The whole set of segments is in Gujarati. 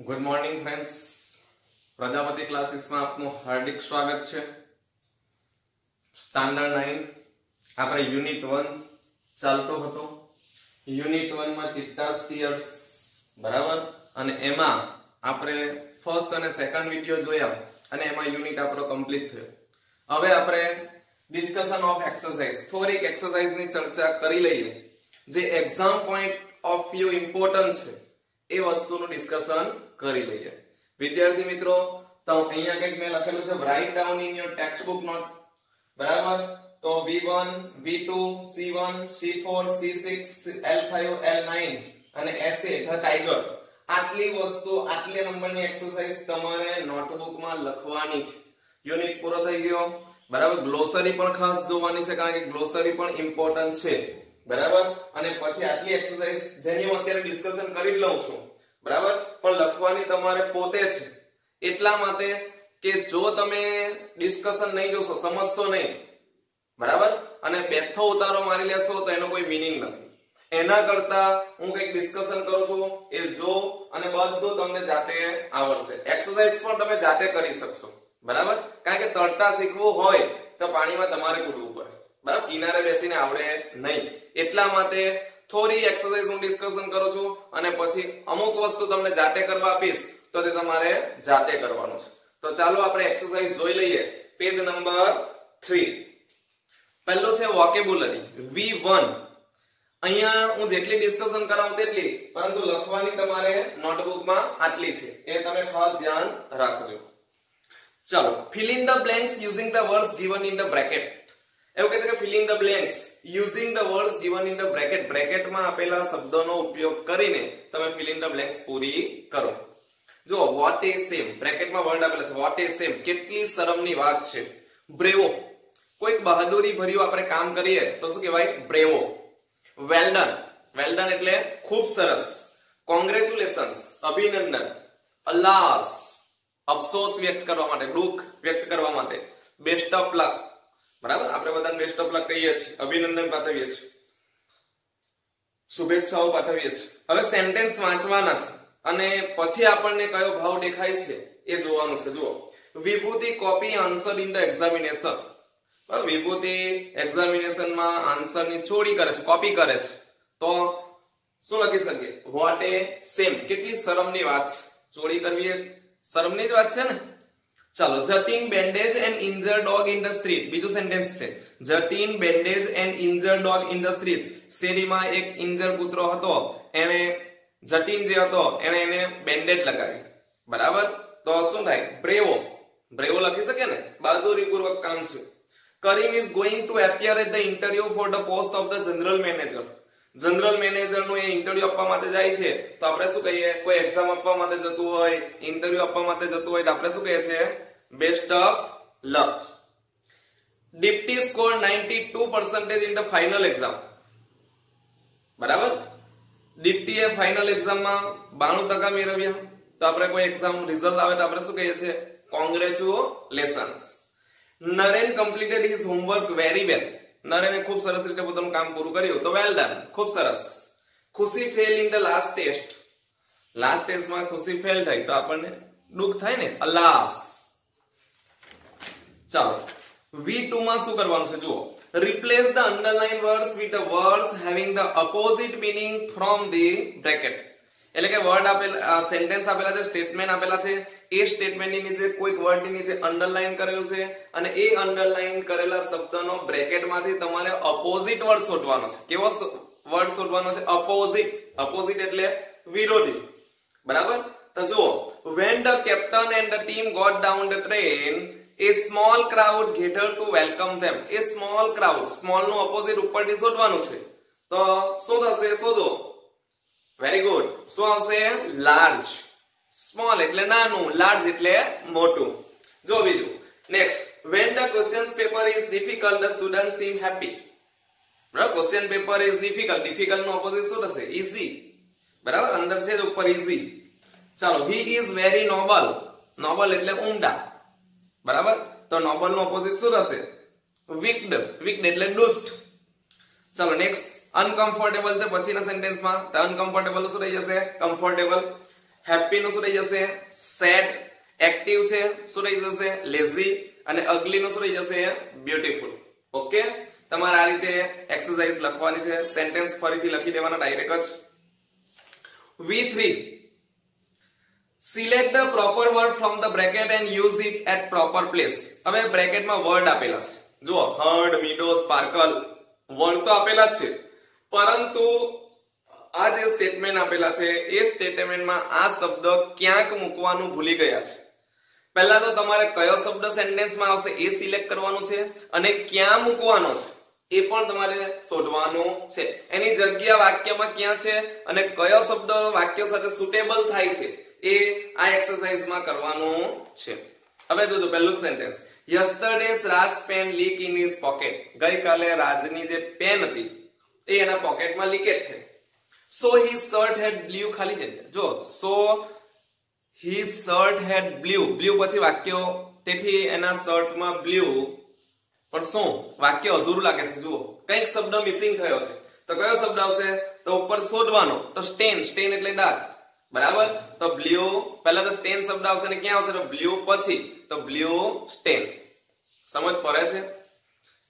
Good morning friends, Prajapati classes में आपनु हार्दिक स्वागत है। स्टैंडर्ड 9 આપણે યુનિટ 1 ચાલતો હતો। યુનિટ 1 માં ચિત્તા સ્ફિયર્સ બરાબર, અને એમાં આપણે ફર્સ્ટ અને સેકન્ડ વિડિયો જોયા અને એમાં યુનિટ આપણો કમ્પ્લીટ થયો। હવે આપણે ડિસ્કશન ઓફ એક્સરસાઇઝ, થોડીક એક્સરસાઇઝ ની ચર્ચા કરી લઈએ જે exam point of view important છે એ વસ્તુનું ડિસ્કશન કરી લઈએ। વિદ્યાર્થી મિત્રો, તો અહીંયા કંઈક મેં લખેલું છે, write down in your text book note બરાબર। तो V1, V2, C1, C4, C6, L5, L9 અને SA ધ ટાઈગર, આટલી વસ્તુ આટલી નંબરની એક્સરસાઇઝ તમારે નોટબુક માં લખવાની છે। યુનિટ પૂરો થઈ ગયો બરાબર। ગ્લોસરી પણ ખાસ જોવાની છે કારણ કે ગ્લોસરી પણ ઇમ્પોર્ટન્ટ છે બરાબર। અને પછી આટલી એક્સરસાઇઝ જેની હું અત્યારે ડિસ્કશન કરી જ લઉં છું બરાબર, પણ લખવાની તમારે પોતે છે। એટલા માટે કે જો તમે ડિસ્કશન નહીં જોશો, સમજશો નહીં બરાબર, અને બેઠો ઉતારો મારી લેશો તો એનો કોઈ મીનિંગ નથી। એના કરતા હું કંઈક ડિસ્કશન કરું છું એ જો અને બધું તમને જાતે આવડશે। એક્સરસાઇઝ પણ તમે જાતે કરી શકશો બરાબર, કારણ કે તરતા શીખવું હોય તો પાણીમાં તમારે કૂદવું પડે બરાબર, કિનારે બેસીને આવડે નહીં। એટલા માટે થોડી એક્સરસાઇઝ હું ડિસ્કશન કરું છું અને પછી અમુક વસ્તુ તમને જાતે કરવા આપીશ તો તે તમારે જાતે કરવાનું છે। તો ચાલો આપણે એક્સરસાઇઝ જોઈ લઈએ। પેજ નંબર 3 પહેલો છે વોકેબ્યુલરી V1। અહીંયા હું જેટલી ડિસ્કશન કરાવું તેટલી, પરંતુ લખવાની તમારે નોટબુકમાં આટલી છે, એ તમે ખાસ ધ્યાન રાખજો। ચલો, fill in the blanks using the words given in the bracket। એવું કહે છે કે fill in the blanks using the words given in the bracket, બ્રેકેટમાં આપેલા શબ્દોનો ઉપયોગ કરીને તમે fill in the blanks પૂરી કરો। જો what a shame, બ્રેકેટમાં વર્ડ આપેલા છે what a shame, કેટલી શરમની વાત છે। બ્રેવો, કોઈક બહાદુરી ભર્યું આપણે કામ કરીએ તો શું કહેવાય? બ્રેવો। વેલ ડન, વેલ ડન એટલે ખૂબ સરસ। કોંગ્રેચ્યુલેશન્સ, અભિનંદન। અલાસ, અફસોસ વ્યક્ત કરવા માટે, દુઃખ વ્યક્ત કરવા માટે। બેસ્ટ ઓફ લક બરાબર, આપણે બધાને બેસ્ટ ઓફ લક કહીએ છીએ, અભિનંદન પાઠવીએ છીએ, શુભેચ્છાઓ પાઠવીએ છીએ। હવે સેન્ટેન્સ વાંચવાના છે અને પછી આપણને કયો ભાવ દેખાય છે એ જોવાનું છે। જુઓ, Vibhuti copy answer in the examination, Vibhuti examination માં આન્સર ની ચોરી કરે છે, કોપી કરે છે, તો શું લખી શકીએ? વોટ એ સેમ, કેટલી શરમની વાત છે। ચોરી કરવી એ શરમની જ વાત છે ને। ચાલો, Jatin bandage and injured dog in the street, બીજું સેન્ટેન્સ છે Jatin bandage and injured dog in the street. શેરીમાં એક ઇન્જર્ડ કૂતરો હતો, એને જતીન જે હતો એને બેન્ડેજ લગાવી બરાબર, તો શું થાય? બ્રેવો, બ્રેવો લખી શકે ને, બહાદુરીપૂર્વક કામ છે। Karim is going to appear at the interview for the post of the general manager। General manager નું એ ઇન્ટરવ્યુ આપવા માટે જાય છે તો આપણે શું કહીએ? કોઈ એક્ઝામ આપવા માટે જતું હોય, ઇન્ટરવ્યુ આપવા માટે જતું હોય તો આપણે શું કહીએ છીએ? Best of luck. Deepti scored 92% in the final exam બરાબર, દીપ્તિએ ફાઇનલ એક્ઝામમાં 92% મેળવ્યા, તો આપણે કોઈ એક્ઝામ રિઝલ્ટ આવે તો આપણે શું કહીએ છીએ? Congratulations. Naren completed his homework very well, નરેને ખૂબ સરસ રીતે પોતાનું કામ પૂરું કર્યું, તો વેલ ડન, ખૂબ સરસ। Khushi fail in the last test, last ટેસ્ટમાં ખુશી ફેલ થઈ તો આપણને દુઃખ થાય ને, અલાસ। ચાલો, V2 માં શું કરવાનું છે? જુઓ, replace the underlined words with the words having the opposite meaning from the bracket। એટલે કે વર્ડ આપેલા, સેન્ટેન્સ આપેલા છે, સ્ટેટમેન્ટ આપેલા છે, એ સ્ટેટમેન્ટની નીચે કોઈક વર્ડની નીચે અંડરલાઈન કરેલું છે અને એ અંડરલાઈન કરેલા શબ્દનો બ્રેકેટમાંથી તમારે ઓપોઝિટ વર્ડ શોધવાનો છે। કેવો વર્ડ શોધવાનો છે? ઓપોઝિટ। ઓપોઝિટ એટલે વિરોધી બરાબર। તો જુઓ, when the captain and the team got down the train, a small crowd gathered to welcome them। A small crowd, small નું ઓપોઝિટ ઉપરથી શોધવાનું છે, તો શું થશે? શોધો। વેરી ગુડ, શું આવશે? લાર્જ। સ્મોલ એટલે નાનું, લાર્જ એટલે મોટું। જો બીજું, next, when the questions paper is difficult, the students seem happy બરાબર। Question paper is difficult, difficult નો ઓપોઝિટ શું થશે? ઈઝી બરાબર, અંદર છે ઉપર ઈઝી। ચાલો, he is very noble, noble એટલે ઊંડા બરાબર, તો નોબલ નો ઓપોઝિટ શું થશે? વિક્ડ, વિક્ડ એટલે દુષ્ટ। ચાલો, નેક્સ્ટ, અનકમ્ફર્ટેબલ છે પછીના સેન્ટેન્સમાં, તો અનકમ્ફર્ટેબલ શું થઈ જશે? કમ્ફર્ટેબલ। હેપી નું શું થઈ જશે સેડ, એક્ટિવ છે શું થઈ જશે લેઝી, અને અગલી નું શું થઈ જશે બ્યુટીફુલ. ઓકે, તમારે આ રીતે એક્સરસાઇઝ લખવાની છે. સેન્ટેન્સ ફરીથી લખી દેવાના ડાયરેક્ટ જ. V3, select the proper word from the bracket and use it at proper place. હવે બ્રેકેટમાં વર્ડ આપેલા છે. જુઓ હર્ડ, મીડો, સ્પાર્કલ વર્ડ તો આપેલા જ છે, પરંતુ આ જે સ્ટેટમેન્ટ આપેલા છે એ સ્ટેટમેન્ટમાં આ શબ્દ ક્યાંક મૂકવાનું ભૂલી ગયા છે. પહેલા તો તમારે કયો શબ્દ સેન્ટેન્સમાં આવશે એ સિલેક્ટ કરવાનું છે, અને ક્યાં મૂકવાનો છે એ પણ તમારે શોધવાનું છે. એની જગ્યા વાક્યમાં ક્યાં છે અને કયો શબ્દ વાક્ય સાથે સુટેબલ થાય છે એ આ એક્સરસાઇઝમાં કરવાનું છે. હવે જોજો પહેલું sentence, yesterday's Raj's pen leak in his pocket. ગઈકાલે રાજની જે પેન હતી એ એના પોકેટમાં લીકેજ થઈ. So his shirt had blue, ખાલી જગ્યા. જો so his shirt had blue, blue પછી વાક્ય, તેથી એના શર્ટમાં બ્લુ, પણ શું વાક્ય અધૂરું લાગે છે. જુઓ કંઈક શબ્દ મિસિંગ થયો છે, તો કયો શબ્દ આવશે તો ઉપર શોધવાનો. તો સ્ટેન, સ્ટેન એટલે ડાઘ, બરાબર. તો બ્લુ પહેલા તો સ્ટેન શબ્દ આવશે ને ક્યાં આવશે તો બ્લુ પછી, તો બ્લુ સ્ટેન. સમજ પડે છે?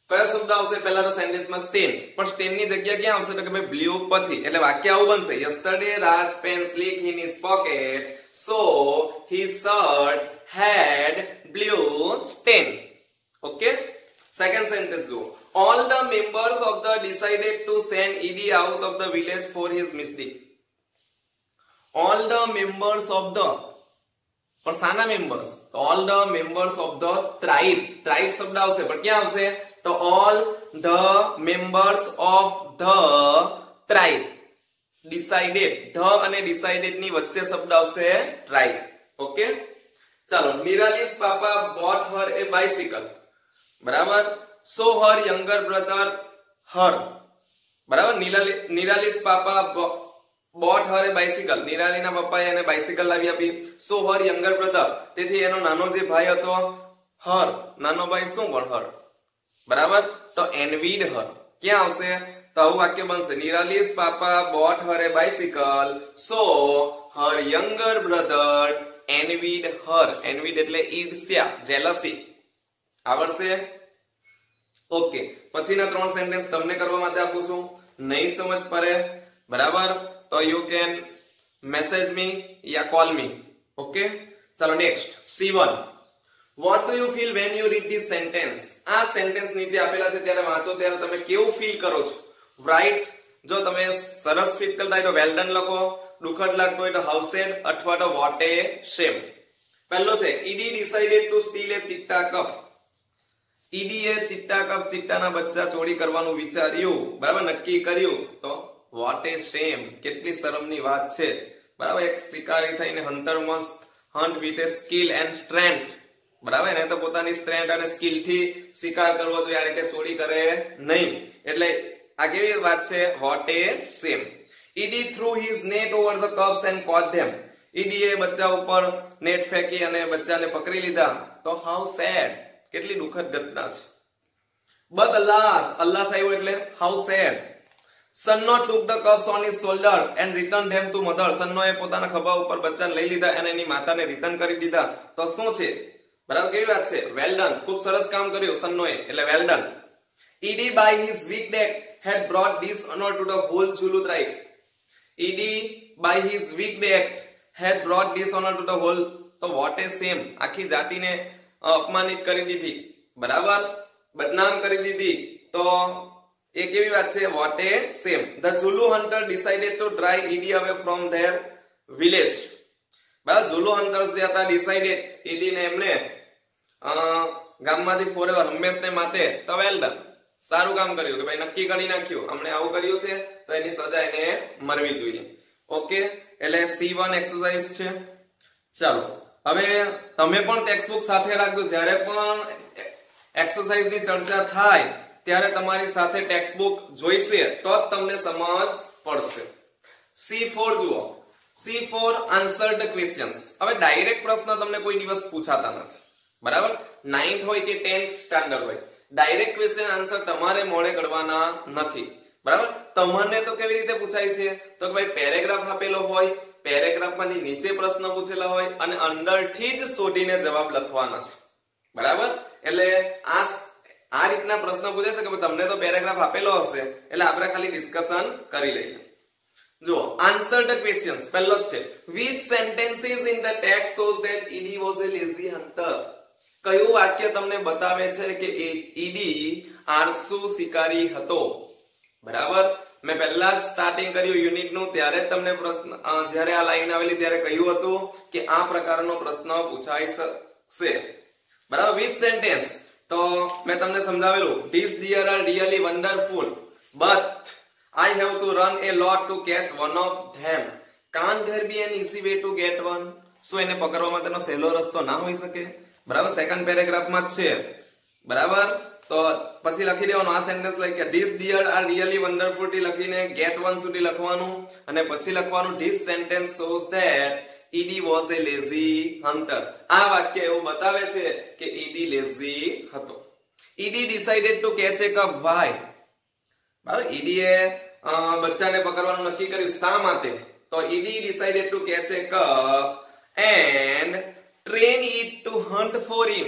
કયો શબ્દ આવશે પહેલા તો સેન્ટેન્સમાં સ્ટેન, પણ સ્ટેન ની જગ્યા ક્યાં આવશે તો કે ભાઈ બ્લુ પછી, એટલે વાક્ય આવું બનશે, yesterday Raj's pen leak in his pocket, so his shirt had blue stain. Okay, second sentence જો, all the members of the decided to send ED out of the village for his misdeed. All the members of the, પણ સાના members, all the members of the tribe, tribe શબ્દ આવશે પણ ક્યાં આવશે તો all the members of the tribe. decided, the અને decided ની વચ્ચે શબ્દ આવશે tribe. ઓકે, ચાલો. નિરાલીસ પાપા bought her a bicycle, બરાબર. so her younger brother, her, બરાબર. નિરાલીસ પાપા bought her a bicycle, નિરાલીના પપ્પાએ એને બાઇસિકલ લાવી આપી. so her younger brother, તેથી એનો નાનો જે ભાઈ હતો her, નાનો ભાઈ શું પણ her, બરાબર. તો envied her ક્યાં આવશે તો આવું વાક્ય બનશે, નિરાલીસ પાપા bought her a bicycle, so her younger brother envied her. envied એટલે ઈર્ષ્યા, jealousy. આવડશે? ઓકે, પછીના ત્રણ સેન્ટેન્સ તમને કરવા માટે આપું છું. નહીં સમજ પડે, બરાબર, તો you can message me yeah call me. Okay, ચાલો next. C1, what do you feel when you read this sentence? આ સેન્ટેન્સ નીચે આપેલા છે ત્યારે વાંચો ત્યારે તમે કેવું ફીલ કરો છો? રાઈટ, જો તમે સરસ ફીલ કરતા હોય તો વેલ ડન લખો, દુખદ લાગતો હોય તો હાઉ સેડ અથવા તો વોટ એ શેમ. પહેલો છે ED decided to steal a cheetah cup. ED a cheetah cup, ચિત્તાના બચ્ચા ચોરી કરવાનું વિચાર્યું, બરાબર, નક્કી કર્યું. તો વોટ એ શેમ, કેટલી શરમની વાત છે, બરાબર. એક શિકારી થઈને hunter must hunt with a skill and strength, બરાબર. એને તો પોતાની સ્ટ્રેન્થ અને સ્કિલ થી શિકાર કરવો જોઈએ, આ રીતે ચોરી કરે નહીં. એટલે આ કેવી વાત છે, vote A શેમ. ED threw his net over the cubs and caught them. ED એ બચ્ચા ઉપર નેટ ફેંકી અને બચ્ચાને પકડી લીધા. તો હાઉ સેડ, કેટલી દુઃખદ ઘટના છે. but alas, alas આવ્યો એટલે how sad. Sanno took the cubs on his shoulder and returned them to mother. સન્નો એ પોતાના ખભા ઉપર બચ્ચાને લઈ લીધા અને એની માતાને રિટર્ન કરી દીધા. તો શું છે, બરાબર, કેવી વાત છે, વેલ ડન, ખૂબ સરસ કામ કર્યું સન્નોએ, એટલે well done. ED by his weak neck had brought dishonor to the whole Zulu tribe. ED by his weak neck had brought dishonor to the whole, તો what a shame, આખી જાતિને અપમાનિત કરી દીધી, બરાબર, બદનામ કરી દીધી. તો એ કેવી વાત છે, what a shame. The Zulu hunter decided to drive ED away from their village. બરાબર, Zulu hunters જે હતા decided, ED ને એમને ગામમાંથી ફોરએવર હંમેશને માટે. તો વેલ ડન, સારું કામ કર્યું કે ભાઈ નક્કી કરી નાખ્યું, અમને આવું કર્યું છે તો એની સજા એને મળવી જોઈએ. ઓકે, એટલે C1 એક્સરસાઇઝ છે. ચાલો, હવે તમે પણ ટેક્સ્ટબુક સાથે રાખજો. જ્યારે પણ એક્સરસાઇઝ ની ચર્ચા થાય ત્યારે તમારી સાથે ટેક્સ્ટબુક જોઈશે તો જ તમને સમજ પડશે. C4 જુઓ, C4 answer the questions. હવે ડાયરેક્ટ પ્રશ્ન તમને કોઈ દિવસ પૂછાતા નથી, બરાબર. 9th હોય કે 10th સ્ટાન્ડર્ડ હોય, ડાયરેક્ટ ક્વેશ્ચન આન્સર તમારે મોડે કરવાના નથી, બરાબર. તમને તો કેવી રીતે પૂછાય છે તો કે ભાઈ પેરેગ્રાફ આપેલો હોય, પેરેગ્રાફમાંથી નીચે પ્રશ્ન પૂછેલા હોય અને અંદરથી જ શોધીને જવાબ લખવાના છે, બરાબર? એટલે આ રીતના પ્રશ્ન પૂછે છે કે તમને તો પેરેગ્રાફ આપેલો હશે એટલે આપણે ખાલી ડિસ્કશન કરી લઈએ. જો આન્સર ધ ક્વેશ્ચન્સ. પહેલો છે which sentences in the text shows that ED was a lazy hunter. કયું વાક્ય તમને બતાવે છે કે ED આળસુ શિકારી હતો, બરાબર? મેં પહેલા જ સ્ટાર્ટિંગ કર્યું યુનિટ નું ત્યારે જ તમને પ્રશ્ન જ્યારે આ લાઈન આવેલી ત્યારે કહ્યું હતું કે આ પ્રકારનો પ્રશ્ન પૂછાઈ શકશે, બરાબર? which sentence તો મેં તમને સમજાવેલું these deer are really wonderful but I have to run a lot to catch one of them. Can't there be an easy way to get one? શું એને પકડવા માટેનો સહેલો રસ્તો ના હોઈ શકે, બરાબર? સેકન્ડ પેરેગ્રાફમાં છે, બરાબર? તો પછી લખી દેવાનું આ સેન્ટેન્સ લઈ કે these deer are really wonderful થી લખીને get one સુધી લખવાનું અને પછી લખવાનું this sentence shows that ED was a lazy hunter. આ વાક્ય એવું બતાવે છે કે ED lazy હતો. ED decided to catch a cub. Why? બરાબર? ED એ બચ્ચાને પકડવાનું નક્કી કર્યું, શા માટે? તો ED decided to catch a cub and train it to hunt for him.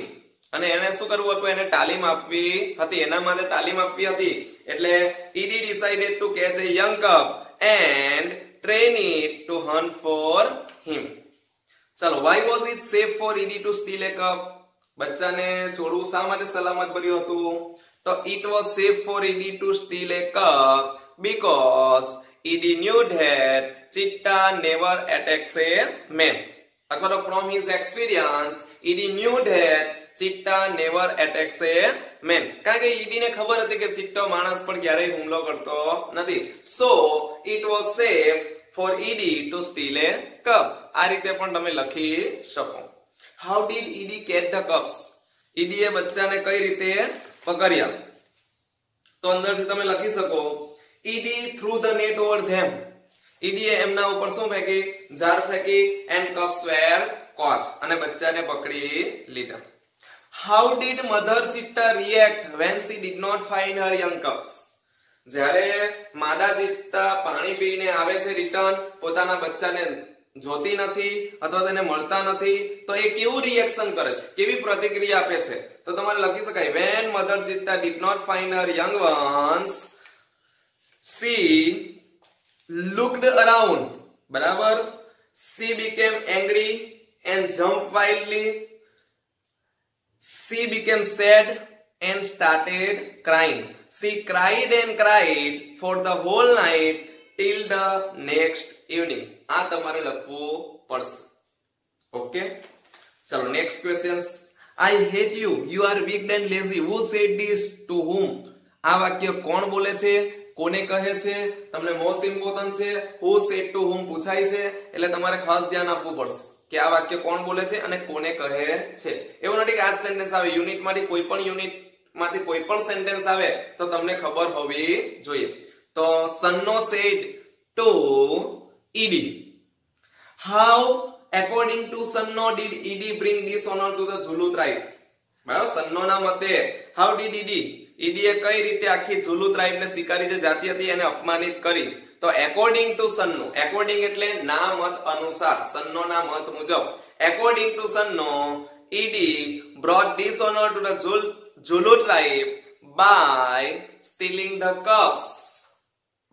અને એને શું કરવું હતું? એને તાલીમ આપવી હતી, એના માટે તાલીમ આપવી હતી. એટલે ED decided to catch a young cub and train it to hunt for him. ચાલો, why was it safe for ED to steal a cub? બચ્ચાને છોડવું શા માટે સલામત ભર્યું હતું? તો it was safe for ED to steal a cub because ED knew that cheetah never attacks a man. અથવા તો from his experience ED knew that cheetah never attacks a man. કારણ કે ED ને ખબર હતી કે ચિત્તો માણસ પર ક્યારેય હુમલો કરતો નથી. So it was safe for ED to steal a cub. આ રીતે પણ તમે લખી શકો. How did ED catch the cubs? ED એ બચ્ચાને કઈ રીતે પકડ્યા? તો અંદરથી તમે લખી શકો ED threw the net over them. ED એ એમના ઉપર શું ફેંકી? જાર ફેંકી and cubs were caught. અને બચ્ચાને પકડી લીધા. How did mother cheetah react when she did not find her young cubs? જ્યારે માદા ચિત્તા પાણી પીને આવે છે રિટર્ન, પોતાના બચ્ચાને જોતી નથી અથવા તેને મળતા નથી, તો એ કેવું રિએક્શન કરે છે, કેવી પ્રતિક્રિયા આપે છે? તો તમારે લખી શકાય when mother cheetah did not find her young ones she looked around, બરાબર? she became angry and jumped wildly. She became sad and started crying. She cried and cried for the whole night till the next evening. આ તમારે લખવું પડશે. ઓકે, ચલો next questions. I hate you. You are weak and lazy. Who said this? To whom? આ વાક્ય કોણ બોલે છે, કોને કહે છે? તમને મોસ્ટ ઇમ્પોર્ટન્ટ છે who said to whom પૂછાય છે એટલે તમારે ખાસ ધ્યાન આપવું પડશે કે આ વાક્ય કોણ બોલે છે અને કોને કહે છે. એવું નથી કે આ સેન્ટેન્સ આવે યુનિટમાંથી યુનિટમાંથી કોઈ પણ સેન્ટેન્સ આવે તો તમને ખબર હોવી જોઈએ. તો સન્નો said to ED. How according to Sanno did ED bring dishonor to the Zulu tribe? બરાબર? સન્નોના મતે how did ED એ કઈ રીતે આખી ઝુલુ ટ્રાઇબ ને શિકારી જે જાતિ હતી એને અપમાનિત કરી? તો according to Sanno, according એટલે ના મત અનુસાર, સન્નોના મત મુજબ, according to Sanno ED brought dishonor to the Zulu tribe by stealing the cubs.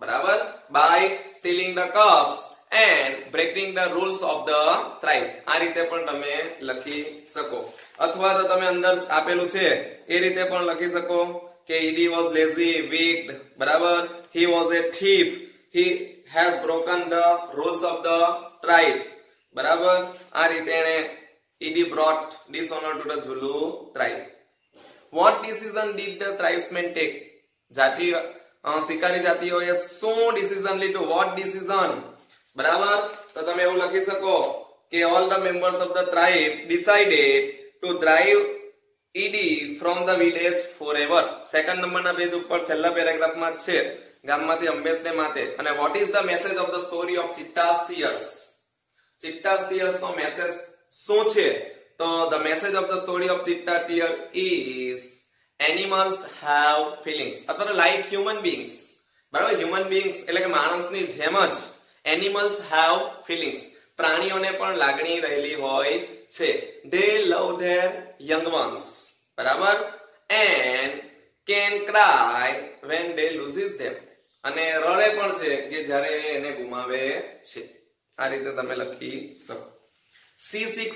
બરાબર? by stealing the cubs and breaking the rules of the tribe. આ રીતે પણ તમે લખી શકો. અથવા તો તમે અંદર આપેલું છે એ રીતે પણ લખી શકો કે ED was lazy, weak, બરાબર? he was a thief, he has broken the rules of the tribe, બરાબર? આ રીતે એને ED brought dishonor to the Zulu tribe. What decision did the tribesmen take? જાતિ શિકારી જાતિઓએ શું ડિસિઝન લીધું? what decision? બરાબર? તો તમે એવું લખી શકો કે all the members of the tribe decided to drive ED from the village forever. Second નંબરના પેજ ઉપર છેલ્લા પેરેગ્રાફમાં છે ગામમાંથી અંબેશને માટે. અને what is the message of the story of Cheetah's tears? Cheetah's tears no message શું છે? તો the message of the story of Cheetah tear is animals have feelings. અથવા like human beings, બરાબર? human beings એટલે કે માણસની જેમ જ એનિમલ્સ હેવ ફીલિંગ્સ, પ્રાણીઓને પણ લાગણી રહેલી હોય છે. they love their young ones, બરાબર, and can cry when they loses them, અને રડે પણ છે કે જ્યારે એને ગુમાવે છે. આ રીતે તમે લખી શકો. C6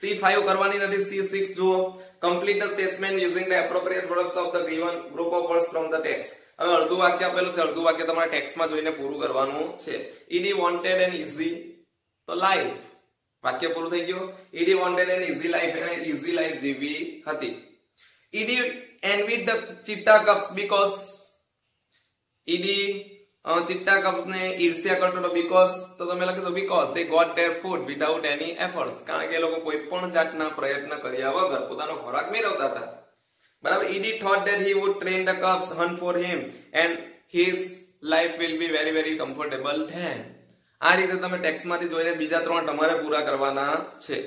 C5 કરવાની નથી, C6 જુઓ. complete the statement using the appropriate verbs of the given group of words from the text. હવે અડધું વાક્ય આપેલું છે, અડધું વાક્ય તમારે ટેક્સ્ટમાં જોઈને પૂરું કરવાનું છે. ed wanted an easy life, વાક્ય પૂરું થઈ ગયું. ed wanted an easy life, એને easy life જીવી હતી. ed envied the cheetah cubs because ed ચિત્તા કપ્સ ને ઈર્ષ્યા કરતો હતો, બીકોઝ તો તમે લખીશો because they got their food without any efforts, કારણ કે એ લોકો કોઈ પણ જાતના પ્રયત્ન કર્યા વગર પોતાનો ખોરાક મેળવતા હતા. બરાબર. ed thought that he would train the cubs hunt for him and his life will be very very comfortable then. આ રીતે તમે ટેક્સ્ટમાંથી જોઈને બીજા ત્રણ તમારે પૂરા કરવાના છે.